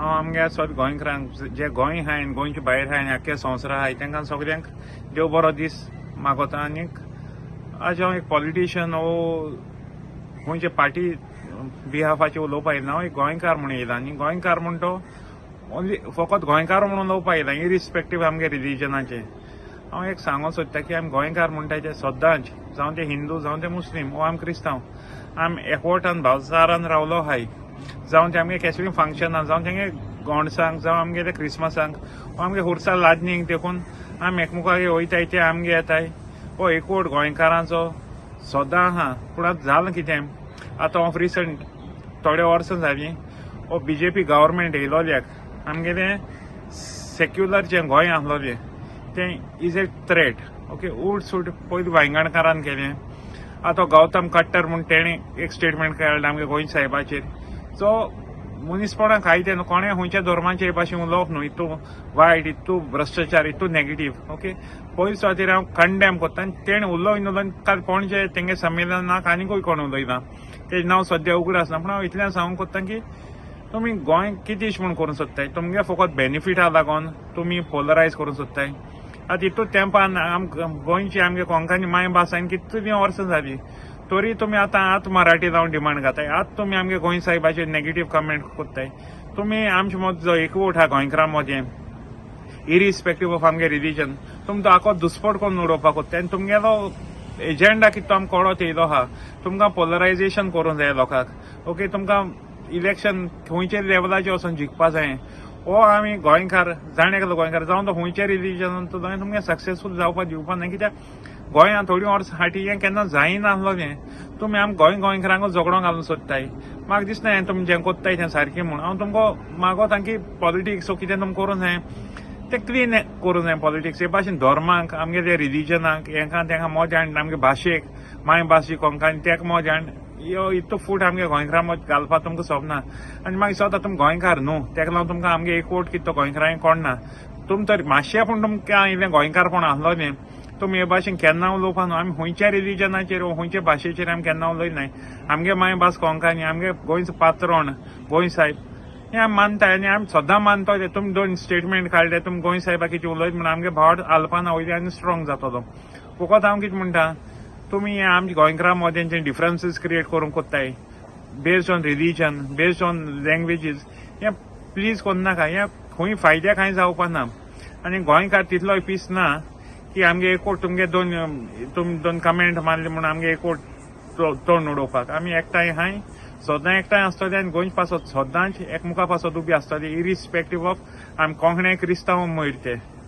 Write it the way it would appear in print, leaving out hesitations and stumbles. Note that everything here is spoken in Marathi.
हांव आमगे सद गोंयकारांक जे गोंय आहाय आनी गोंयचे भायर आहाय आनी आख्खे संवसारा आहाय तांकां सगळ्यांक देव बरो दीस मागोता. आनीक आज हांव एक पॉलिटिशियन वो गोंयचे पार्टी बिहाफाचे उलोवपा येयला. हांव एक गोंयकार म्हूण येयला आनी गोंयकार म्हूण तो ओन्ली फकत गोंयकार म्हणून उलोवपा येयला इरिस्पेक्टीव आमगे रिलीजनाचे. हांव एक सांगूंक सोदता की आमी गोंयकार म्हणटा ते सदांच जावं ते हिंदू जावं ते मुस्लीम वो आमी क्रिस्तांव आमी एकवटान भावसारान रावलो आहाय. जावं ते आमगे केसलीं फंक्शनां जावं तेंगे गोंडसांक जावं आमगे ते क्रिसमसांक वो आमगे उर्सा लादनीक देखून आमी एकमुखागे वयताय ते आमगे येताय. हो एकवट गोंयकारांचो सदां आहा. पूण आतां जालें कितें आतां ऑफ रिसंट थोडे वर्सां जालीं हो बीजेपी गव्हर्मेंट येयलोल्याक आमगेलें सेक्युलर जें गोंय आहलोलें तें इज ए थ्रेट. ओके उट सूट पयलीं वांयगणकारान केलें. आतां गौतम कट्टर म्हूण तेणें एक स्टेटमेंट काडलें आमगे गोंय साहेबाचेर. सो मनीसपणां कांय ते न्हू. कोणें खंयच्या धर्माचे भाशेन उलोवप न्हू. इतू वायट इतू भ्रश्टाचार इतू नेगेटीव. ओके पयलीं सुवातेर हांव कंडेम कोत्ता आनी तेणें उलोवन काल पणजे तेंगे संमेलनाक आनीकूय कोण उलयना. तेजें नांव सद्या उगड आसना. पूण हांव इतलें सांगूंक कोत्ता की तुमी गोंय कितें इश म्हूण करूंक सोदताय. तुमगे फकत बेनिफिटा लागून तुमी पोलरायज करूंक सोदताय. आतां इतू तेंपान गोंयची आमगे कोंकणी मायभास आनी कितलीं वर्सां जालीं तरी तुमी आतां मराठी जावन डिमांड घाताय. आतां तुमी आमगे गोंय साहेबाचेर नेगेटीव कमेंट कोत्ताय. तुमी आमचे मदीं जो एकवट आहा गोंयकारां मदें इरिस्पेक्टीव ऑफ आमगे रिलीजन तुमी तो आखो दुस्पट करून उडोवपाक कोत्ताय. आनी तुमगेलो एजेंडा कितें तो आमकां कळत येयलो आहा. तुमकां पोलरायजेशन करूंक जाय लोकांक. ओके तुमकां इलेक्शन खंयच्या लेवलाचेर वचून जिखपा जाय. हो आमी गोंयकार जाण एकलो गोंयकार जावं तो खंयच्या रिलीजनान जाय तुमगे सक्सेसफूल जावपा दिवपा ना. कित्याक गोंयांत थोडीं वर्सां फाटीं हें केन्ना जायनासलोलें. तुमी आमी गोंयकारांक झगडो घालूंक सोदताय. म्हाका दिसना हें तुमी जें कोत्ताय तें सारकें म्हूण. हांव तुमकां मागोतां की पॉलिटिक्स कितें तुमी करूंक जाय तें क्लीन करूंक जाय. पॉलिटिक्स हे भाशेन धर्मांक आमगे त्या रिलीजनाक हेंकां तेंकां मोज्या हाडून आमगे भाशेक मायभास जी कोंकणी तेका मोज्या हाडून यो इतू फूट आमगे गोंयकारां मदीं घालपाक तुमकां सोबना. आनी मागीर स्वता तुमी गोंयकार न्हू तेका लागून तुमकां आमगे एकवट कितें तो गोंयकारांक कोणना. तुमी तर मातशें पूण तुमकां इल्लें गोंयकारपण आहलोलें तुमी हे भाशेन केन्ना उलोवपा न्हू. आमी खंयच्या रिलीजनाचेर वा खंयच्या भाशेचेर आमी केन्ना उलयनाय. आमगे मायभास कोंकणी आमगे गोंयचो पात्रोण गोंय साहेब हें आमी मानताय आनी आमी सदां मानतो. तुमी दोन स्टेटमेंट काडले तुमी गोंय साहेबा कितें उलयत म्हणून आमगे भाव आलपाना वयली आनी स्ट्रॉंग जातलो. फकत हांव कितें म्हणटा तुमी आमच्या गोंयकारां मदें जे डिफरन्सीस क्रिएट करूंक कोत्ताय based on religion based on languages हें प्लीज कोन्नाका. हें खंय फायद्या कांय जावपा ना. आनी गोंयकार तितलोय पीस ना की आमगे एकवट तुमगे तुमी दोन कमेंट मारले म्हणून आमगे एकवट तोंड उडोवपाक. आमी एकठांय आहाय सदां एकठांय आसतले आनी गोंयचे पासत सदांच एकमुखा पासत उबी आसतली इरिस्पेक्टीव ऑफ आमी कोंकणे क्रिस्तांव मयर ते.